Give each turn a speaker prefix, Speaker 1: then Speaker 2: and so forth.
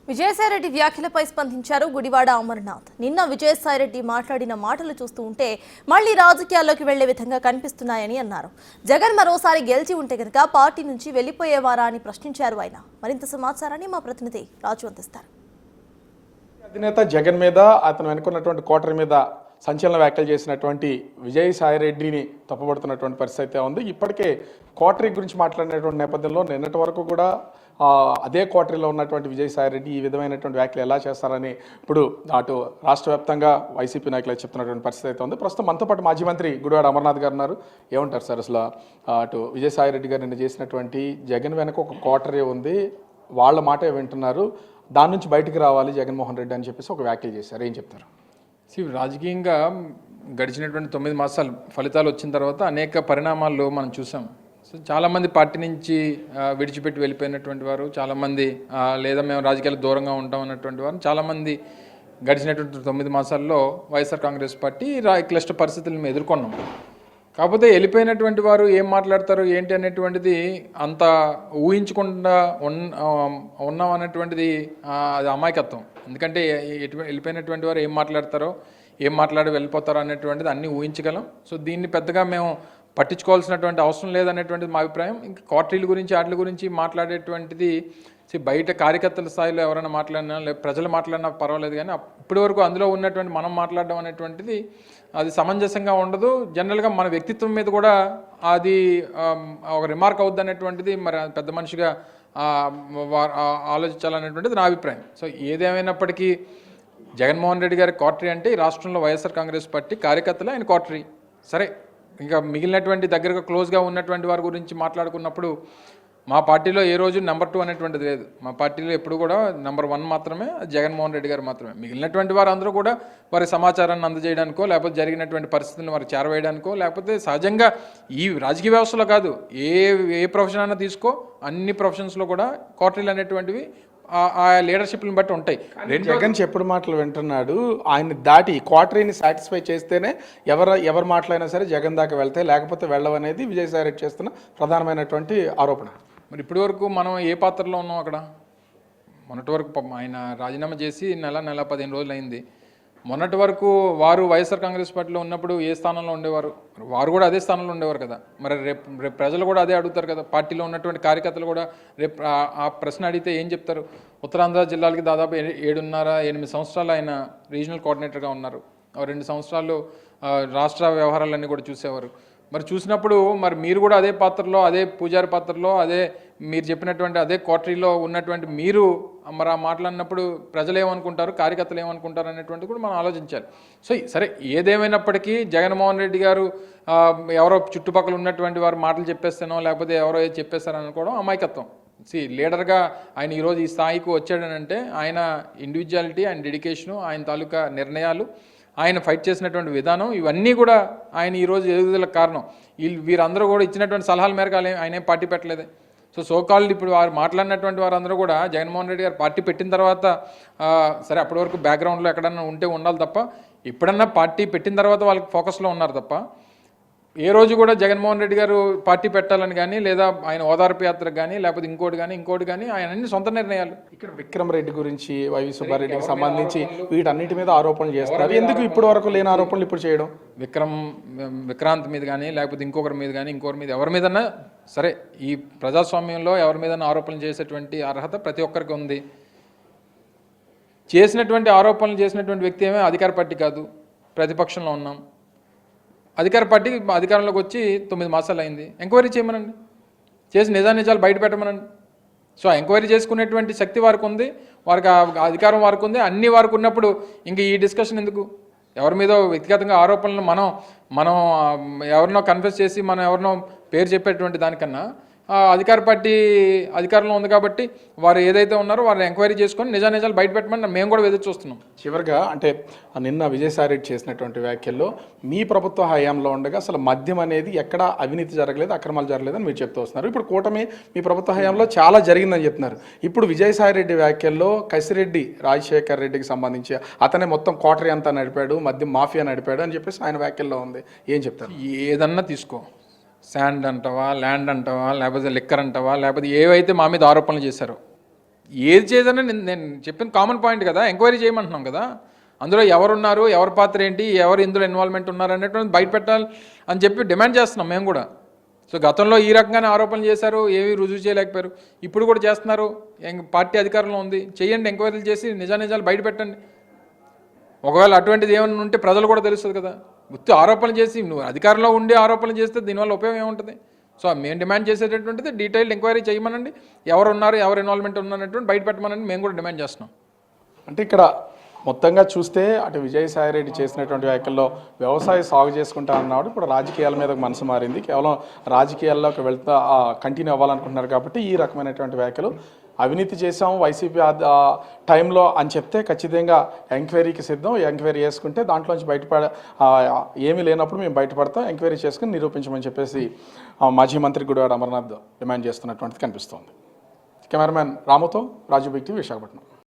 Speaker 1: విజయసాయిరెడ్డి వ్యాఖ్యలపై స్పందించారు గుడివాడ అమర్నాథ్. నిన్న విజయసాయిరెడ్డి మాట్లాడిన మాటలు చూస్తూ ఉంటే మళ్లీ రాజకీయాల్లోకి వెళ్లే విధంగా కనిపిస్తున్నాయని అన్నారు. జగన్ మరోసారి గెలిచి ఉంటే కనుక పార్టీ నుంచి వెళ్లిపోయేవారా అని ప్రశ్నించారు ఆయన. మరింత సమాచారాన్ని మా ప్రతినిధి రాజు అందిస్తారు.
Speaker 2: అధినేత జగన్ మీద అతను వెనుకున్నటువంటి కోటరీ మీద సంచలన వ్యాఖ్యలు చేసినటువంటి విజయసాయిరెడ్డిని తప్పుపడుతున్నటువంటి పరిస్థితి అయితే ఉంది. ఇప్పటికే కోటరీ గురించి మాట్లాడినటువంటి నేపథ్యంలో నిన్నటి వరకు కూడా అదే కోటరీలో ఉన్నటువంటి విజయసాయిరెడ్డి ఈ విధమైనటువంటి వ్యాఖ్యలు ఎలా చేస్తారని ఇప్పుడు అటు రాష్ట్ర వ్యాప్తంగా వైసీపీ నాయకులు చెప్తున్నటువంటి పరిస్థితి అయితే ఉంది. ప్రస్తుతం మనతో పాటు మాజీ మంత్రి గుడివాడ అమర్నాథ్ గారు ఉన్నారు. ఏమంటారు సార్, అసలు అటు విజయసాయిరెడ్డి గారు నిన్న చేసినటువంటి జగన్ వెనక ఒక కోటరీ ఉంది, వాళ్ళ మాటే వింటున్నారు, దాని నుంచి బయటికి రావాలి జగన్మోహన్ రెడ్డి అని చెప్పేసి ఒక వ్యాఖ్యలు చేశారు, ఏం చెప్తారు?
Speaker 3: రాజకీయంగా గడిచినటువంటి 9 మాసాలు ఫలితాలు వచ్చిన తర్వాత అనేక పరిణామాల్లో మనం చూసాం. సో చాలామంది పార్టీ నుంచి విడిచిపెట్టి వెళ్ళిపోయినటువంటి వారు, చాలామంది లేదా మేము రాజకీయాలు దూరంగా ఉంటాం అన్నటువంటి వారు చాలామంది గడిచినటువంటి 9 మాసాల్లో వైఎస్ఆర్ కాంగ్రెస్ పార్టీ క్లిష్ట పరిస్థితులను ఎదుర్కొన్నాం. కాకపోతే వెళ్ళిపోయినటువంటి వారు ఏం మాట్లాడతారు ఏంటి అనేటువంటిది అంత ఊహించకుండా ఉన్నాం అనేటువంటిది అది అమాయకత్వం. ఎందుకంటే వెళ్ళిపోయినటువంటి వారు ఏం మాట్లాడతారో ఏం మాట్లాడి వెళ్ళిపోతారో అనేటువంటిది అన్నీ ఊహించగలం. సో దీన్ని పెద్దగా మేము పట్టించుకోవాల్సినటువంటి అవసరం లేదనేటువంటిది మా అభిప్రాయం. ఇంకా క్వార్టరీల గురించి వాటి గురించి మాట్లాడేటువంటిది బయట కార్యకర్తల స్థాయిలో ఎవరైనా మాట్లాడినా లేదా ప్రజలు మాట్లాడినా పర్వాలేదు, కానీ ఇప్పటి వరకు అందులో ఉన్నటువంటి మనం మాట్లాడడం అనేటువంటిది అది సమంజసంగా ఉండదు. జనరల్గా మన వ్యక్తిత్వం మీద కూడా అది ఒక రిమార్క్ అవుద్ది అనేటువంటిది మరి పెద్ద మనిషిగా ఆలోచించాలనేటువంటిది నా అభిప్రాయం. సో ఏదేమైనప్పటికీ జగన్మోహన్ రెడ్డి గారి క్వార్టరీ అంటే ఈ రాష్ట్రంలో వైఎస్ఆర్ కాంగ్రెస్ పార్టీ కార్యకర్తలు ఆయన క్వార్టరీ. సరే, ఇంకా మిగిలినటువంటి దగ్గరగా క్లోజ్గా ఉన్నటువంటి వారి గురించి మాట్లాడుకున్నప్పుడు మా పార్టీలో ఏ రోజు నెంబర్ 2 అనేటువంటిది లేదు. మా పార్టీలో ఎప్పుడు కూడా నెంబర్ 1 మాత్రమే జగన్మోహన్ రెడ్డి గారు మాత్రమే. మిగిలినటువంటి వారు అందరూ కూడా వారి సమాచారాన్ని అందజేయడానికో లేకపోతే జరిగినటువంటి పరిస్థితులను వారికి చేరవేయడానికో లేకపోతే సహజంగా ఈ రాజకీయ వ్యవస్థలో కాదు ఏ ప్రొఫెషన్ అయినా తీసుకో, అన్ని ప్రొఫెషన్స్లో కూడా క్వార్టరీలు అనేటువంటివి ఆ లీడర్షిప్ని బట్టి ఉంటాయి.
Speaker 2: జగన్ చెప్పుడు మాటలు వింటున్నాడు, ఆయన దాటి క్వార్టరీని సాటిస్ఫై చేస్తేనే ఎవరు మాటలైనా సరే జగన్ దాకా వెళ్తాయి, లేకపోతే వెళ్ళవనేది విజయసాయిరెడ్డి చేస్తున్న ప్రధానమైనటువంటి ఆరోపణ.
Speaker 3: మరి ఇప్పటి వరకు మనం ఏ పాత్రలో ఉన్నాం అక్కడ? మొన్నటి వరకు ఆయన రాజీనామా చేసి నెల 15 రోజులు అయింది. మొన్నటి వరకు వారు వైఎస్ఆర్ కాంగ్రెస్ పార్టీలో ఉన్నప్పుడు ఏ స్థానంలో ఉండేవారు? వారు కూడా అదే స్థానంలో ఉండేవారు కదా. మరి రేపు ప్రజలు కూడా అదే అడుగుతారు కదా. పార్టీలో ఉన్నటువంటి కార్యకర్తలు కూడా రేపు ఆ ప్రశ్న అడిగితే ఏం చెప్తారు? ఉత్తరాంధ్ర జిల్లాలకి దాదాపు 7.5-8 సంవత్సరాలు ఆయన రీజనల్ కోఆర్డినేటర్గా ఉన్నారు. 2 సంవత్సరాలు రాష్ట్ర వ్యవహారాలన్నీ కూడా చూసేవారు. మరి చూసినప్పుడు మరి మీరు కూడా అదే పాత్రలో, అదే పూజారి పాత్రలో, అదే మీరు చెప్పినటువంటి అదే క్వార్టరీలో ఉన్నటువంటి మీరు మరి ఆ మాట్లాడినప్పుడు ప్రజలు ఏమనుకుంటారు, కార్యకర్తలు ఏమనుకుంటారు అనేటువంటి కూడా మనం ఆలోచించాలి. సో సరే, ఏదేమైనప్పటికీ జగన్మోహన్ రెడ్డి గారు ఎవరో చుట్టుపక్కల ఉన్నటువంటి వారు మాటలు చెప్పేస్తానో లేకపోతే ఎవరో చెప్పేస్తారని అనుకోవడం అమాయకత్వం. లీడర్గా ఆయన ఈరోజు ఈ స్థాయికి వచ్చాడనంటే ఆయన ఇండివిజువాలిటీ, ఆయన డెడికేషను, ఆయన తాలూకా నిర్ణయాలు, ఆయన ఫైట్ చేసినటువంటి విధానం, ఇవన్నీ కూడా ఆయన ఈరోజు ఎదుగుదలకు కారణం. వీరందరూ కూడా ఇచ్చినటువంటి సలహాల మేరకు ఆయన ఏం పార్టీ పెట్టలేదే. సోకాల్డ్ ఇప్పుడు వారు మాట్లాడినటువంటి వారందరూ కూడా జగన్మోహన్ రెడ్డి గారు పార్టీ పెట్టిన తర్వాత సరే అప్పటి వరకు బ్యాక్గ్రౌండ్లో ఎక్కడన్నా ఉండాలి తప్ప, ఎప్పుడన్నా పార్టీ పెట్టిన తర్వాత వాళ్ళకి ఫోకస్లో ఉన్నారు తప్ప ఏ రోజు కూడా జగన్మోహన్ రెడ్డి గారు పార్టీ పెట్టాలని కానీ లేదా ఆయన ఓదార్పు యాత్రకు కానీ లేకపోతే ఇంకోటి కానీ ఆయన అన్ని సొంత నిర్ణయాలు.
Speaker 2: ఇక్కడ విక్రమ్ రెడ్డి గురించి, వైవి సుబ్బారెడ్డికి సంబంధించి వీటన్నిటి మీద ఆరోపణలు చేస్తారు. ఎందుకు ఇప్పటి వరకు లేని ఆరోపణలు ఇప్పుడు చేయడం?
Speaker 3: విక్రాంత్ మీద కానీ లేకపోతే ఇంకొకరి మీద కానీ ఇంకొకరి మీద ఎవరి మీదన్నా సరే, ఈ ప్రజాస్వామ్యంలో ఎవరి మీదన్నా ఆరోపణలు చేసేటువంటి అర్హత ప్రతి ఒక్కరికి ఉంది. చేసినటువంటి ఆరోపణలు చేసినటువంటి వ్యక్తి ఏమీ అధికార పార్టీ కాదు, ప్రతిపక్షంలో ఉన్నాం. అధికార పార్టీ అధికారంలోకి వచ్చి 9 మాసాలు అయింది. ఎంక్వైరీ చేయమనండి, చేసి నిజాలు బయట పెట్టమనండి. సో ఎంక్వైరీ చేసుకునేటువంటి శక్తి వారికి ఉంది, వారికి అధికారం వారికి ఉంది. అన్ని వారికి ఉన్నప్పుడు ఇంక ఈ డిస్కషన్ ఎందుకు? ఎవరి మీద వ్యక్తిగతంగా ఆరోపణలు మనం ఎవరినో కన్ఫెస్ చేసి మనం ఎవరినో పేరు చెప్పేటువంటి దానికన్నా అధికార పార్టీ అధికారంలో ఉంది కాబట్టి వారు ఏదైతే ఉన్నారో వారిని ఎంక్వైరీ చేసుకొని నిజాలు బయట పెట్టమని మేము కూడా ఎదురు చూస్తున్నాం.
Speaker 2: చివరిగా అంటే నిన్న విజయసాయిరెడ్డి చేసినటువంటి వ్యాఖ్యల్లో మీ ప్రభుత్వ హయాంలో ఉండగా అసలు మద్యం అనేది ఎక్కడ అవినీతి జరగలేదు, అక్రమాలు జరగలేదని మీరు చెప్తూ వస్తున్నారు. ఇప్పుడు కూటమి మీ ప్రభుత్వ హయాంలో చాలా జరిగిందని చెప్తున్నారు. ఇప్పుడు విజయసాయిరెడ్డి వ్యాఖ్యల్లో కసిరెడ్డి రాజశేఖర్ రెడ్డికి సంబంధించి అతనే మొత్తం క్వార్టరీ అంతా నడిపాడు, మద్యం మాఫియా నడిపాడు అని చెప్పేసి ఆయన వ్యాఖ్యల్లో ఉంది, ఏం చెప్తారు?
Speaker 3: ఏదన్నా తీసుకో, శాండ్ అంటావా, ల్యాండ్ అంటావా, లేకపోతే లిక్కర్ అంటావా, లేకపోతే ఏవైతే మా మీద ఆరోపణలు చేశారో ఏది చేయాలని నేను చెప్పిన కామన్ పాయింట్ కదా, ఎంక్వైరీ చేయమంటున్నాం కదా. అందులో ఎవరున్నారు, ఎవరి పాత్ర ఏంటి, ఎవరు ఇందులో ఇన్వాల్వ్మెంట్ ఉన్నారు అనేటువంటి బయట పెట్టాలి అని చెప్పి డిమాండ్ చేస్తున్నాం మేము కూడా. సో గతంలో ఈ రకంగానే ఆరోపణలు చేశారు, ఏవి రుజువు చేయలేకపోయారు, ఇప్పుడు కూడా చేస్తున్నారు. పార్టీ అధికారంలో ఉంది, చేయండి, ఎంక్వైరీలు చేసి నిజాలు బయట పెట్టండి. ఒకవేళ అటువంటిది ఏమైనా ఉంటే ప్రజలు కూడా తెలుస్తుంది కదా. గుర్తు ఆరోపణలు చేసి నువ్వు అధికారంలో ఉండి ఆరోపణలు చేస్తే దీనివల్ల ఉపయోగం ఏముంటుంది? సో మేము డిమాండ్ చేసేటటువంటిది డీటెయిల్డ్ ఎంక్వైరీ చేయమనండి, ఎవరు ఉన్నారు, ఎవరు ఇన్వాల్వ్మెంట్ ఉన్నారనేటువంటి బయట పెట్టమనండి మేము కూడా డిమాండ్ చేస్తున్నాం.
Speaker 2: అంటే ఇక్కడ మొత్తంగా చూస్తే అటు విజయసాయిరెడ్డి చేసినటువంటి వ్యాఖ్యల్లో వ్యవసాయ సాగు చేసుకుంటా అన్నాడు, ఇప్పుడు రాజకీయాల మీద మనసు మారింది, కేవలం రాజకీయాల్లోకి వెళ్తా కంటిన్యూ అవ్వాలనుకుంటున్నారు కాబట్టి ఈ రకమైనటువంటి వ్యాఖ్యలు. అవినీతి చేసాం వైసీపీ టైంలో అని చెప్తే ఖచ్చితంగా ఎంక్వైరీకి సిద్ధం, ఎంక్వైరీ చేసుకుంటే దాంట్లోంచి బయటపడ ఏమీ లేనప్పుడు మేము బయటపడతాం, ఎంక్వైరీ చేసుకుని నిరూపించమని చెప్పేసి మాజీ మంత్రి గుడివాడ అమర్నాథ్ డిమాండ్ చేస్తున్నటువంటిది కనిపిస్తోంది. కెమెరామ్యాన్ రాముతో రాజు బిగ్ టీవీ, విశాఖపట్నం.